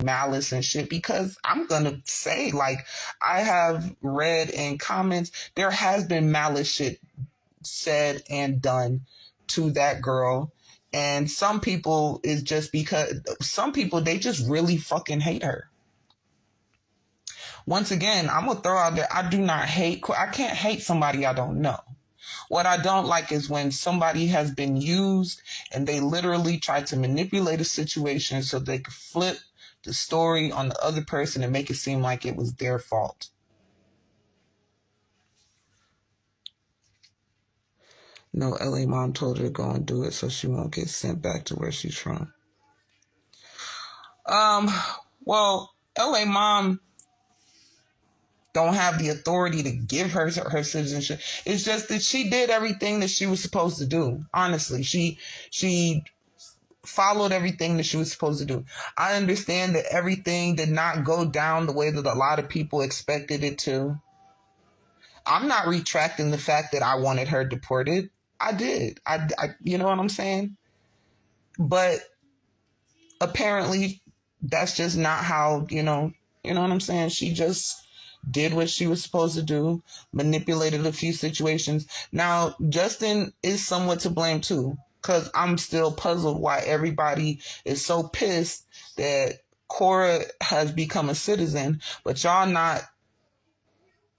malice and shit, because I'm gonna say, like, I have read in comments, there has been malice shit said and done to that girl. And some people is just because some people, they just really fucking hate her. Once again, I'm gonna throw out there, I can't hate somebody I don't know. What I don't like is when somebody has been used and they literally try to manipulate a situation so they could flip the story on the other person and make it seem like it was their fault. No, LA mom told her to go and do it so she won't get sent back to where she's from. Well, LA mom don't have the authority to give her citizenship. It's just that she did everything that she was supposed to do. Honestly, she followed everything that she was supposed to do. I understand that everything did not go down the way that a lot of people expected it to. I'm not retracting the fact that I wanted her deported. I did. I you know what I'm saying? But apparently that's just not how, you know what I'm saying? She just did what she was supposed to do, manipulated a few situations. Now, Justin is somewhat to blame too, because I'm still puzzled why everybody is so pissed that Kora has become a citizen, but y'all not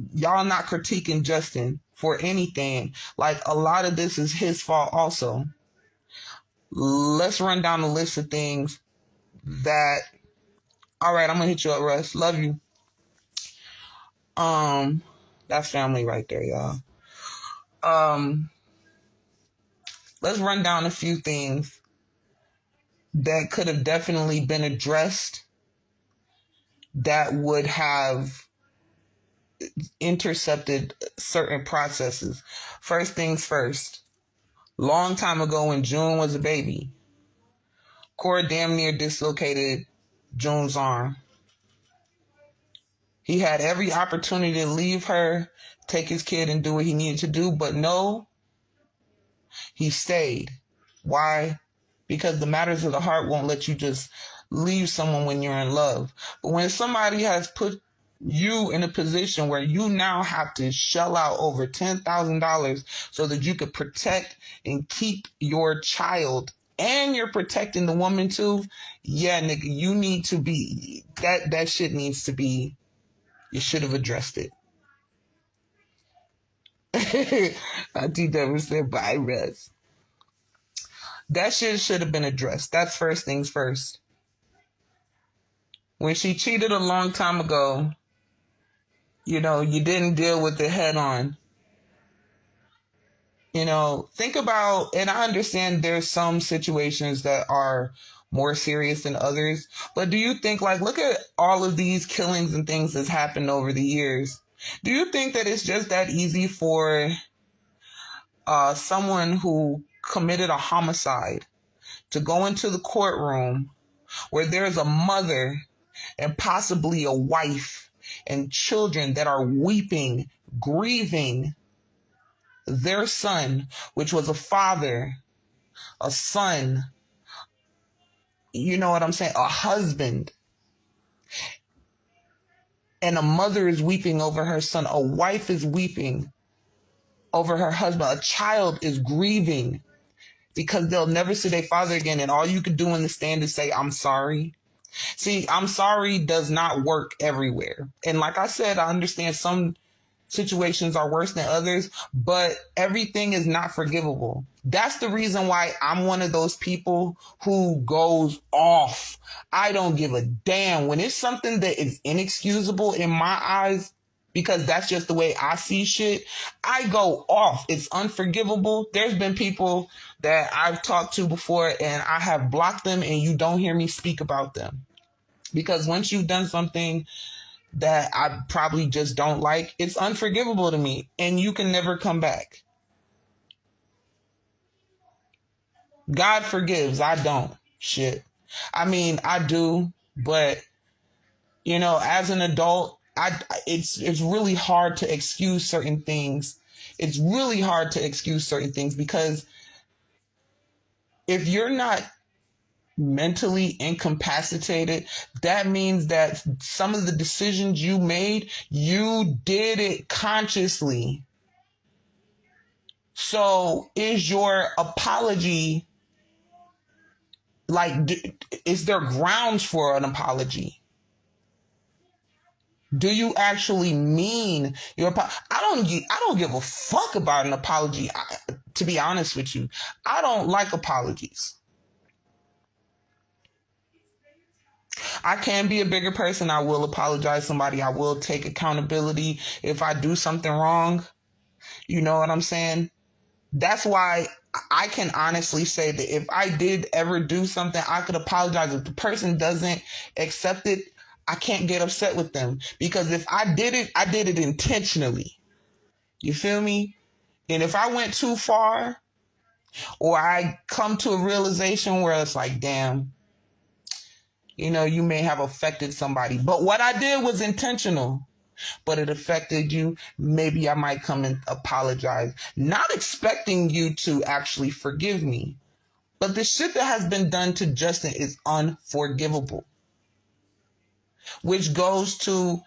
critiquing Justin for anything. Like, a lot of this is his fault also. Let's run down the list of things that, all right, I'm gonna hit you up, Russ. Love you. That's family right there, y'all. Let's run down a few things that could have definitely been addressed that would have intercepted certain processes. First things first. Long time ago when June was a baby, Kora damn near dislocated June's arm. He had every opportunity to leave her, take his kid and do what he needed to do, but no, he stayed. Why? Because the matters of the heart won't let you just leave someone when you're in love. But when somebody has put you in a position where you now have to shell out over $10,000 so that you could protect and keep your child, and you're protecting the woman too, yeah, nigga, you need to be, that shit needs to be, you should have addressed it. Auntie Deborah said, bye, Russ. That shit should have been addressed. That's first things first. When she cheated a long time ago, you didn't deal with it head on. Think about, and I understand there's some situations that are more serious than others, but do you think, like, look at all of these killings and things that's happened over the years. Do you think that it's just that easy for someone who committed a homicide to go into the courtroom where there's a mother and possibly a wife and children that are weeping, grieving their son, which was a father, a son, you know what I'm saying, a husband, and a mother is weeping over her son, a wife is weeping over her husband, a child is grieving because they'll never see their father again, and all you could do in the stand is say, I'm sorry. See, I'm sorry does not work everywhere. And like I said, I understand some situations are worse than others, but everything is not forgivable. That's the reason why I'm one of those people who goes off. I don't give a damn. When it's something that is inexcusable in my eyes, because that's just the way I see shit, I go off. It's unforgivable. There's been people that I've talked to before and I have blocked them and you don't hear me speak about them. Because once you've done something that I probably just don't like, it's unforgivable to me and you can never come back. God forgives. I don't. Shit. I mean, I do, but as an adult, it's really hard to excuse certain things. It's really hard to excuse certain things because if you're not mentally incapacitated, that means that some of the decisions you made, you did it consciously. So is your apology, like, is there grounds for an apology? Do you actually mean your apology? I don't give a fuck about an apology. To be honest with you, I don't like apologies. I can be a bigger person. I will apologize to somebody. I will take accountability if I do something wrong. You know what I'm saying? That's why I can honestly say that if I did ever do something, I could apologize. If the person doesn't accept it, I can't get upset with them. Because if I did it intentionally. You feel me? And if I went too far, or I come to a realization where it's like, damn, you know, you may have affected somebody, but what I did was intentional, but it affected you, maybe I might come and apologize. Not expecting you to actually forgive me. But the shit that has been done to Justin is unforgivable. Which goes to,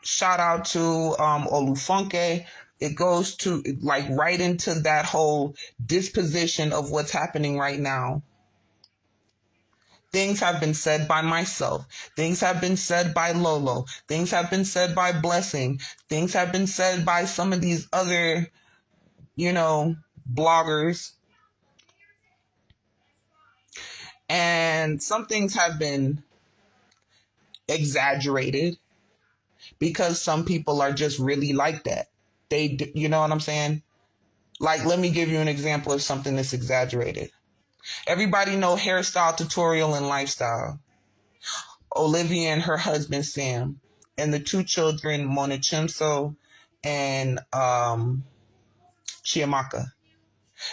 shout out to Olufunke. It goes to, like, right into that whole disposition of what's happening right now. Things have been said by myself. Things have been said by Lolo. Things have been said by Blessing. Things have been said by some of these other, you know, bloggers. And some things have been exaggerated because some people are just really like that. They, you know what I'm saying? Like, let me give you an example of something that's exaggerated. Everybody know Hairstyle Tutorial and Lifestyle. Olivia and her husband Sam, and the two children Monachimso and Chiamaka.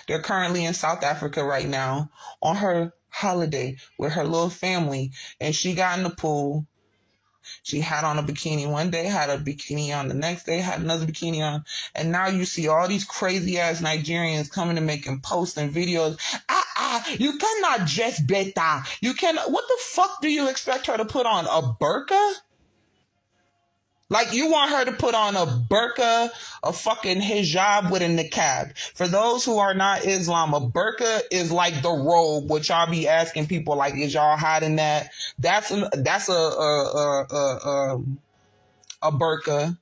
They're currently in South Africa right now on her holiday with her little family, and she got in the pool. She had on a bikini one day, had a bikini on the next day, had another bikini on. And now you see all these crazy ass Nigerians coming and making posts and videos. You cannot dress better. You cannot. What the fuck do you expect her to put on? A burqa? Like, you want her to put on a burqa, a fucking hijab with a niqab. For those who are not Islam, a burqa is like the robe, which y'all be asking people, like, is y'all hiding that? That's a burqa.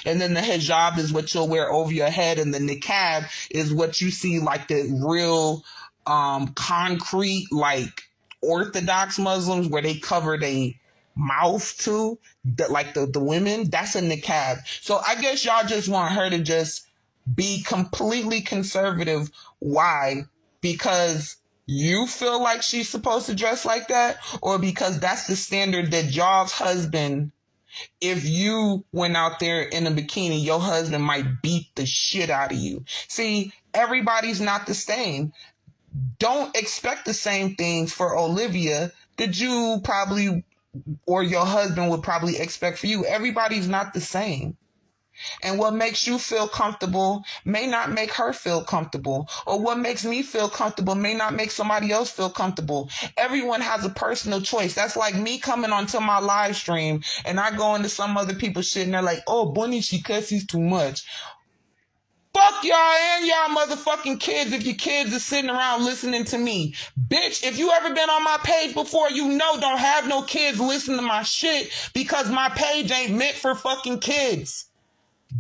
And then the hijab is what you'll wear over your head, and the niqab is what you see, like the real concrete, like Orthodox Muslims, where they cover their mouth too, like the women. That's a niqab. So I guess y'all just want her to just be completely conservative. Why? Because you feel like she's supposed to dress like that, or because that's the standard that y'all's husband, if you went out there in a bikini, your husband might beat the shit out of you. See, everybody's not the same. Don't expect the same things for Olivia that you probably, or your husband would probably expect for you. Everybody's not the same. And what makes you feel comfortable may not make her feel comfortable. Or what makes me feel comfortable may not make somebody else feel comfortable. Everyone has a personal choice. That's like me coming onto my live stream and I go into some other people's shit and they're like, oh, Bunny, she cusses too much. Fuck y'all and y'all motherfucking kids if your kids are sitting around listening to me. Bitch, if you ever been on my page before, you know don't have no kids listen to my shit because my page ain't meant for fucking kids.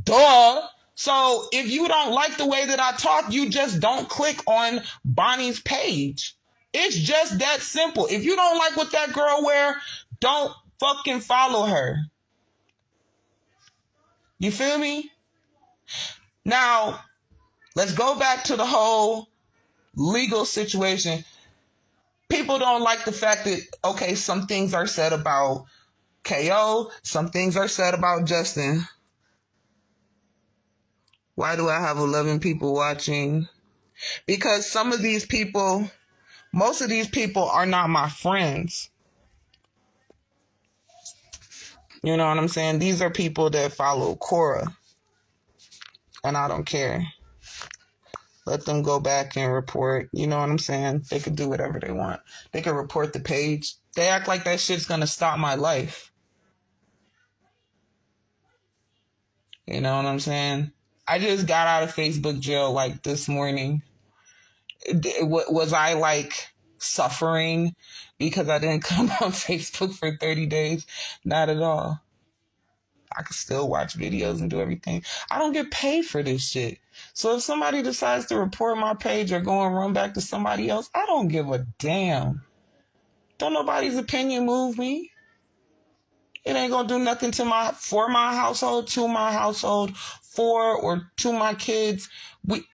Duh. So if you don't like the way that I talk, you just don't click on Bonnie's page. It's just that simple. If you don't like what that girl wear, don't fucking follow her. You feel me? Now, let's go back to the whole legal situation. People don't like the fact that, okay, some things are said about KO, some things are said about Justin. Why do I have 11 people watching? Because some of these people, most of these people are not my friends. You know what I'm saying? These are people that follow Kora. And I don't care. Let them go back and report. You know what I'm saying? They could do whatever they want. They could report the page. They act like that shit's gonna stop my life. You know what I'm saying? I just got out of Facebook jail like this morning. Was I like suffering because I didn't come on Facebook for 30 days? Not at all. I can still watch videos and do everything. I don't get paid for this shit. So if somebody decides to report my page or go and run back to somebody else, I don't give a damn. Don't nobody's opinion move me. It ain't gonna do nothing for my household, to my household, for or to my kids.